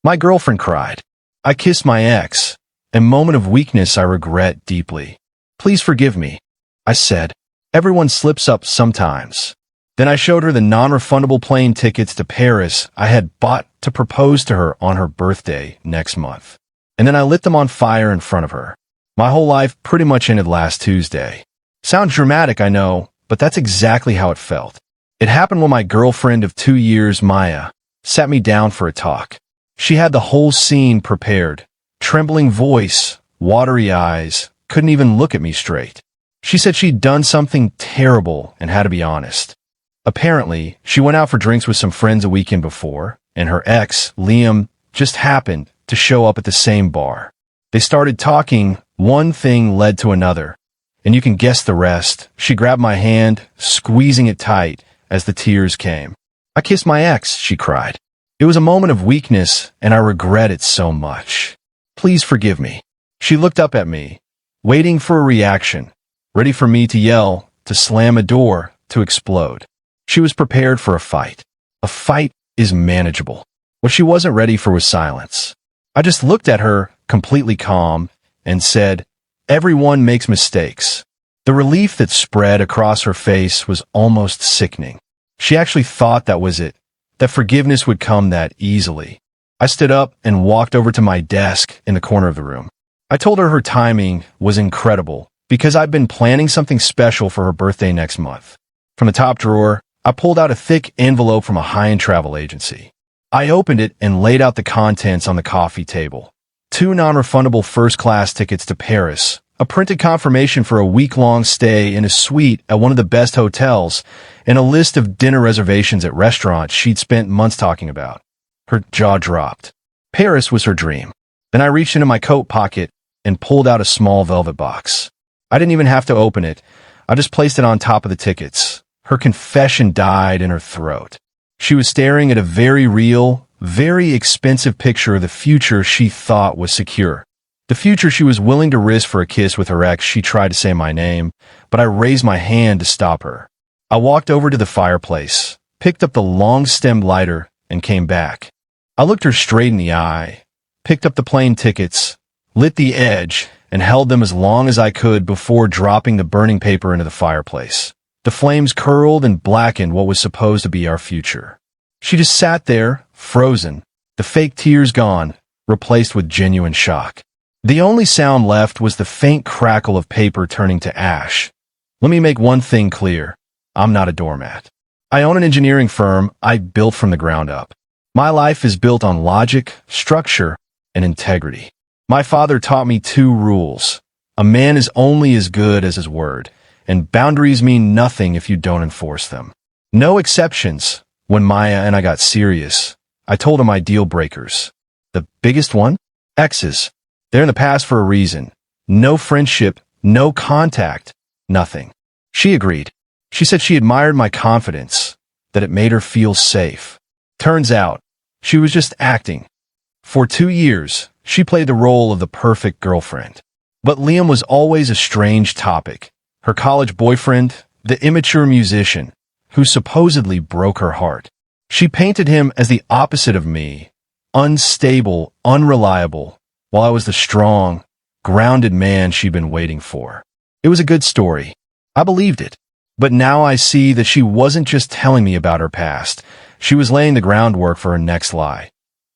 My girlfriend cried. I kissed my ex. A moment of weakness I regret deeply. Please forgive me, I said. Everyone slips up sometimes. Then I showed her the non-refundable plane tickets to Paris I had bought to propose to her on her birthday next month. And then I lit them on fire in front of her. My whole life pretty much ended last Tuesday. Sounds dramatic, I know, but that's exactly how it felt. It happened when my girlfriend of 2 years, Maya, sat me down for a talk. She had the whole scene prepared. Trembling voice, watery eyes, couldn't even look at me straight. She said she'd done something terrible and had to be honest. Apparently, she went out for drinks with some friends a weekend before, and her ex, Liam, just happened to show up at the same bar. They started talking, one thing led to another, and you can guess the rest. She grabbed my hand, squeezing it tight as the tears came. I kissed my ex, she cried. It was a moment of weakness, and I regret it so much. Please forgive me. She looked up at me, waiting for a reaction, ready for me to yell, to slam a door, to explode. She was prepared for a fight. A fight is manageable. What she wasn't ready for was silence. I just looked at her, completely calm, and said, "Everyone makes mistakes." The relief that spread across her face was almost sickening. She actually thought that was it, that forgiveness would come that easily. I stood up and walked over to my desk in the corner of the room. I told her timing was incredible because I'd been planning something special for her birthday next month. From the top drawer, I pulled out a thick envelope from a high-end travel agency. I opened it and laid out the contents on the coffee table. 2 non-refundable first-class tickets to Paris, a printed confirmation for a week-long stay in a suite at one of the best hotels, and a list of dinner reservations at restaurants she'd spent months talking about. Her jaw dropped. Paris was her dream. Then I reached into my coat pocket and pulled out a small velvet box. I didn't even have to open it. I just placed it on top of the tickets. Her confession died in her throat. She was staring at a very real, very expensive picture of the future she thought was secure. The future she was willing to risk for a kiss with her ex. She tried to say my name, but I raised my hand to stop her. I walked over to the fireplace, picked up the long-stemmed lighter, and came back. I looked her straight in the eye, picked up the plane tickets, lit the edge, and held them as long as I could before dropping the burning paper into the fireplace. The flames curled and blackened what was supposed to be our future. She just sat there, frozen, the fake tears gone, replaced with genuine shock. The only sound left was the faint crackle of paper turning to ash. Let me make one thing clear. I'm not a doormat. I own an engineering firm I built from the ground up. My life is built on logic, structure, and integrity. My father taught me 2 rules. A man is only as good as his word, and boundaries mean nothing if you don't enforce them. No exceptions. When Maya and I got serious, I told her my deal breakers. The biggest one? Exes. They're in the past for a reason. No friendship, no contact, nothing. She agreed. She said she admired my confidence, that it made her feel safe. Turns out, she was just acting. For 2 years, she played the role of the perfect girlfriend. But Liam was always a strange topic. Her college boyfriend, the immature musician, who supposedly broke her heart. She painted him as the opposite of me, unstable, unreliable, while I was the strong, grounded man she'd been waiting for. It was a good story. I believed it. But now I see that she wasn't just telling me about her past. She was laying the groundwork for her next lie.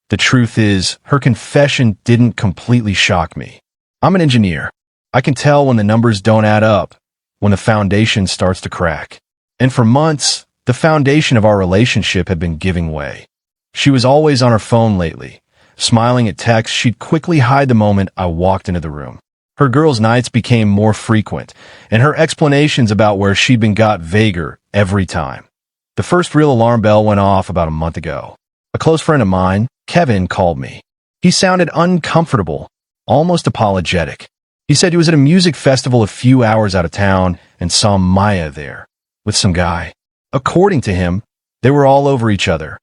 The truth is, her confession didn't completely shock me. I'm an engineer. I can tell when the numbers don't add up, when the foundation starts to crack. And for months, the foundation of our relationship had been giving way. She was always on her phone lately, smiling at texts she'd quickly hide the moment I walked into the room. Her girls' nights became more frequent, and her explanations about where she'd been got vaguer every time. The first real alarm bell went off about a month ago. A close friend of mine, Kevin, called me. He sounded uncomfortable, almost apologetic. He said he was at a music festival a few hours out of town and saw Maya there, with some guy. According to him, they were all over each other,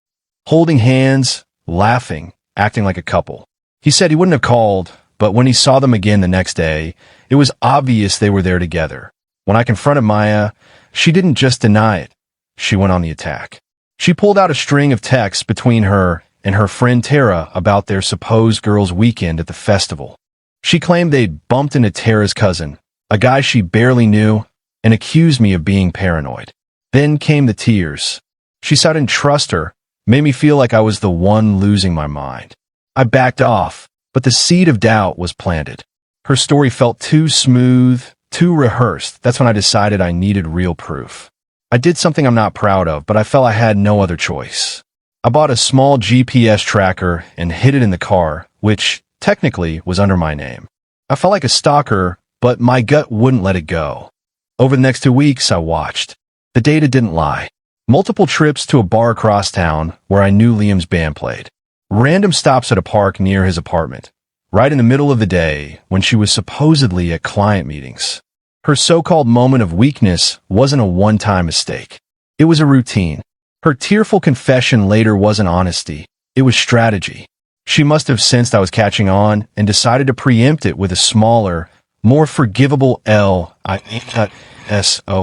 holding hands, laughing, acting like a couple. He said he wouldn't have called, but when he saw them again the next day, it was obvious they were there together. When I confronted Maya, she didn't just deny it. She went on the attack. She pulled out a string of texts between her and her friend Tara about their supposed girls' weekend at the festival. She claimed they'd bumped into Tara's cousin, a guy she barely knew, and accused me of being paranoid. Then came the tears. She said I didn't trust her, made me feel like I was the one losing my mind. I backed off, but the seed of doubt was planted. Her story felt too smooth, too rehearsed. That's when I decided I needed real proof. I did something I'm not proud of, but I felt I had no other choice. I bought a small GPS tracker and hid it in the car, which technically was under my name. I felt like a stalker, but my gut wouldn't let it go. Over the next 2 weeks, I watched. The data didn't lie. Multiple trips to a bar across town where I knew Liam's band played. Random stops at a park near his apartment, right in the middle of the day when she was supposedly at client meetings. Her so-called moment of weakness wasn't a one-time mistake. It was a routine. Her tearful confession later wasn't honesty. It was strategy. She must have sensed I was catching on and decided to preempt it with a smaller, more forgivable S.O.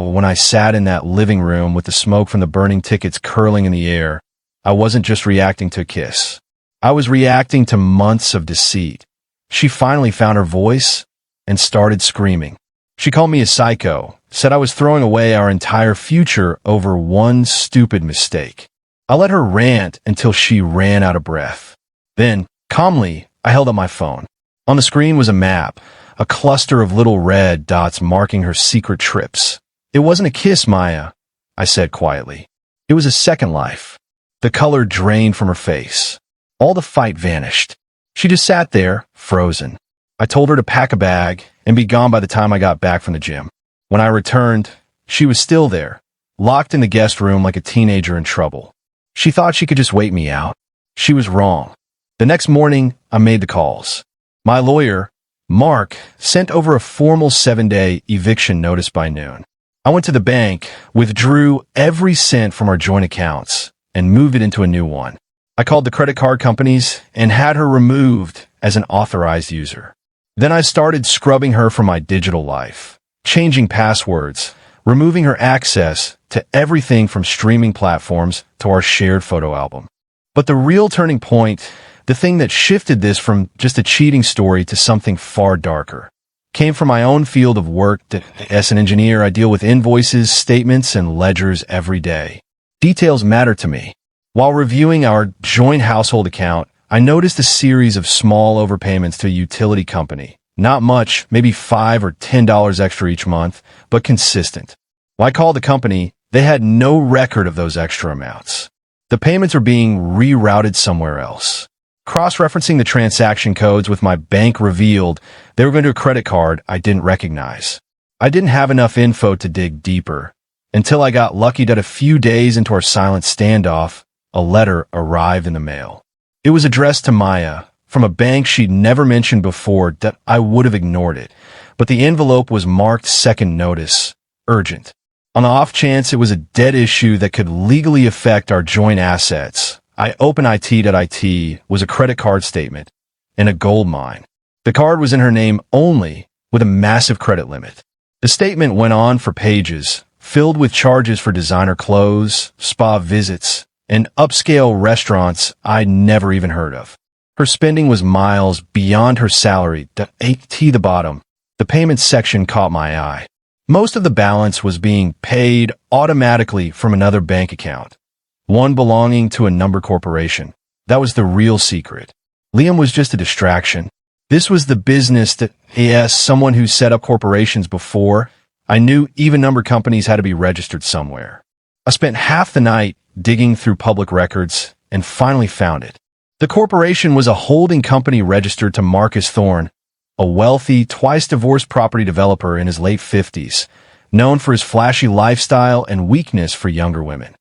When I sat in that living room with the smoke from the burning tickets curling in the air, I wasn't just reacting to a kiss. I was reacting to months of deceit. She finally found her voice and started screaming. She called me a psycho, said I was throwing away our entire future over one stupid mistake. I let her rant until she ran out of breath. Then, calmly, I held up my phone. On the screen was a map, a cluster of little red dots marking her secret trips. It wasn't a kiss, Maya, I said quietly. It was a second life. The color drained from her face. All the fight vanished. She just sat there, frozen. I told her to pack a bag and be gone by the time I got back from the gym. When I returned, she was still there, locked in the guest room like a teenager in trouble. She thought she could just wait me out. She was wrong. The next morning, I made the calls. My lawyer, Mark, sent over a formal 7-day eviction notice by noon. I went to the bank, withdrew every cent from our joint accounts, and moved it into a new one. I called the credit card companies and had her removed as an authorized user. Then I started scrubbing her from my digital life, changing passwords, removing her access to everything from streaming platforms to our shared photo album. But the real turning point, the thing that shifted this from just a cheating story to something far darker, came from my own field of work. As an engineer, I deal with invoices, statements, and ledgers every day. Details matter to me. While reviewing our joint household account, I noticed a series of small overpayments to a utility company. Not much, maybe $5 or $10 extra each month, but consistent. When I called the company, they had no record of those extra amounts. The payments were being rerouted somewhere else. Cross-referencing the transaction codes with my bank revealed they were going to a credit card I didn't recognize. I didn't have enough info to dig deeper, until I got lucky that a few days into our silent standoff, a letter arrived in the mail. It was addressed to Maya, from a bank she'd never mentioned before. That I would have ignored it, but the envelope was marked second notice, urgent. On the off chance it was a dead issue that could legally affect our joint assets, I opened it was a credit card statement and a gold mine. The card was in her name only, with a massive credit limit. The statement went on for pages, filled with charges for designer clothes, spa visits, and upscale restaurants I'd never even heard of. Her spending was miles beyond her salary. The bottom. The payments section caught my eye. Most of the balance was being paid automatically from another bank account, one belonging to a number corporation. That was the real secret. Liam was just a distraction. This was the business that, yes, someone who set up corporations before. I knew even number companies had to be registered somewhere. I spent half the night digging through public records and finally found it. The corporation was a holding company registered to Marcus Thorne, a wealthy, twice-divorced property developer in his late 50s, known for his flashy lifestyle and weakness for younger women.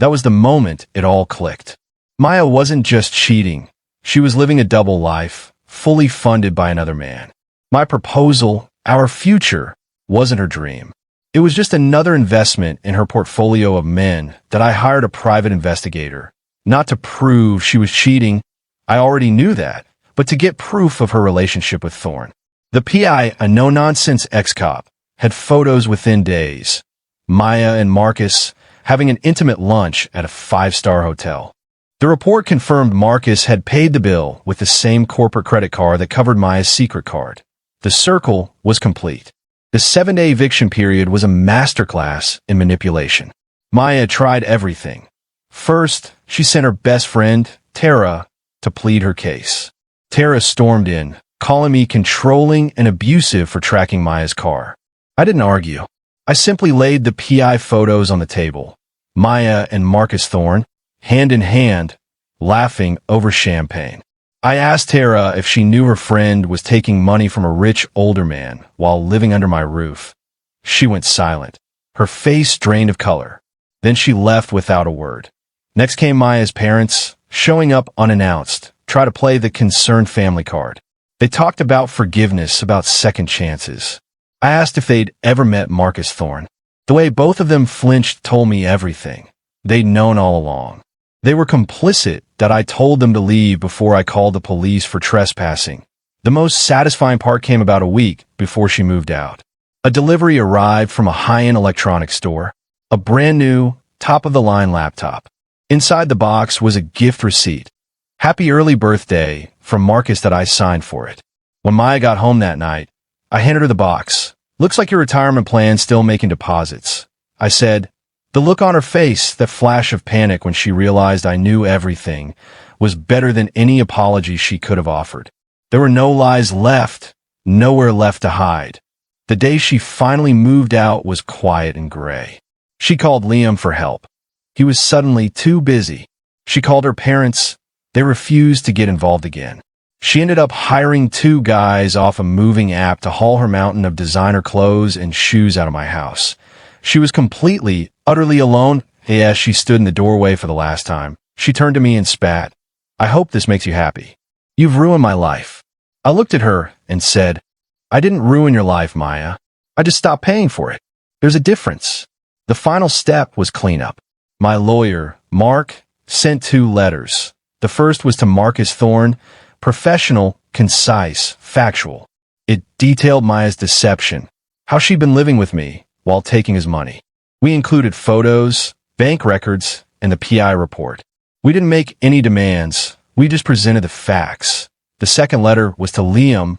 That was the moment it all clicked. Maya wasn't just cheating. She was living a double life, fully funded by another man. My proposal, our future, wasn't her dream. It was just another investment in her portfolio of men that I hired a private investigator. Not to prove she was cheating, I already knew that, but to get proof of her relationship with Thorne. The PI, a no-nonsense ex-cop, had photos within days. Maya and Marcus having an intimate lunch at a 5-star hotel. The report confirmed Marcus had paid the bill with the same corporate credit card that covered Maya's secret card. The circle was complete. The 7-day eviction period was a masterclass in manipulation. Maya tried everything. First, she sent her best friend, Tara, to plead her case. Tara stormed in, calling me controlling and abusive for tracking Maya's car. I didn't argue. I simply laid the PI photos on the table. Maya and Marcus Thorne, hand in hand, laughing over champagne. I asked Tara if she knew her friend was taking money from a rich older man while living under my roof. She went silent, her face drained of color. Then she left without a word. Next came Maya's parents, showing up unannounced, try to play the concerned family card. They talked about forgiveness, about second chances. I asked if they'd ever met Marcus Thorne. The way both of them flinched told me everything. They'd known all along. They were complicit that I told them to leave before I called the police for trespassing. The most satisfying part came about a week before she moved out. A delivery arrived from a high-end electronics store, a brand new, top-of-the-line laptop. Inside the box was a gift receipt. Happy early birthday from Marcus that I signed for it. When Maya got home that night, I handed her the box. Looks like your retirement plan's still making deposits, I said. The look on her face, that flash of panic when she realized I knew everything, was better than any apology she could have offered. There were no lies left, nowhere left to hide. The day she finally moved out was quiet and gray. She called Liam for help. He was suddenly too busy. She called her parents. They refused to get involved again. She ended up hiring 2 guys off a moving app to haul her mountain of designer clothes and shoes out of my house. She was completely, utterly alone. As she stood in the doorway for the last time, she turned to me and spat. I hope this makes you happy. You've ruined my life. I looked at her and said, I didn't ruin your life, Maya. I just stopped paying for it. There's a difference. The final step was cleanup. My lawyer, Mark, sent 2 letters. The first was to Marcus Thorne, professional, concise, factual. It detailed Maya's deception, how she'd been living with me while taking his money. We included photos, bank records, and the PI report. We didn't make any demands. We just presented the facts. The second letter was to Liam,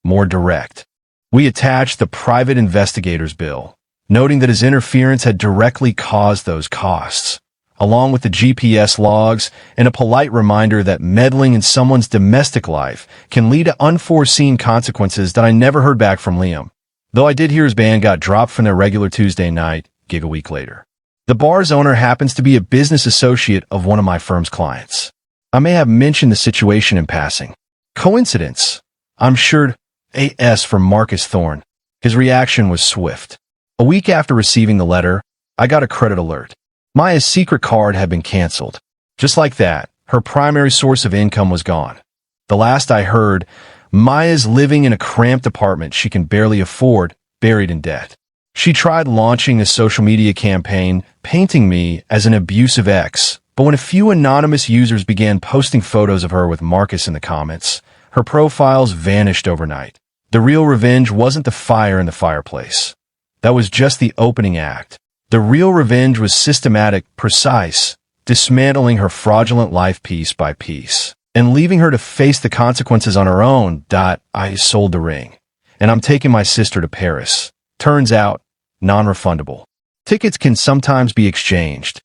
more direct. We attached the private investigator's bill, noting that his interference had directly caused those costs, along with the GPS logs and a polite reminder that meddling in someone's domestic life can lead to unforeseen consequences that I never heard back from Liam, though I did hear his band got dropped from their regular Tuesday night gig a week later. The bar's owner happens to be a business associate of one of my firm's clients. I may have mentioned the situation in passing. Coincidence? I'm sure. AS from Marcus Thorne. His reaction was swift. A week after receiving the letter, I got a credit alert. Maya's secret card had been canceled. Just like that, her primary source of income was gone. The last I heard, Maya's living in a cramped apartment she can barely afford, buried in debt. She tried launching a social media campaign, painting me as an abusive ex, but when a few anonymous users began posting photos of her with Marcus in the comments, her profiles vanished overnight. The real revenge wasn't the fire in the fireplace. That was just the opening act. The real revenge was systematic, precise, dismantling her fraudulent life piece by piece, and leaving her to face the consequences on her own. I sold the ring, and I'm taking my sister to Paris. Turns out, non-refundable. Tickets can sometimes be exchanged.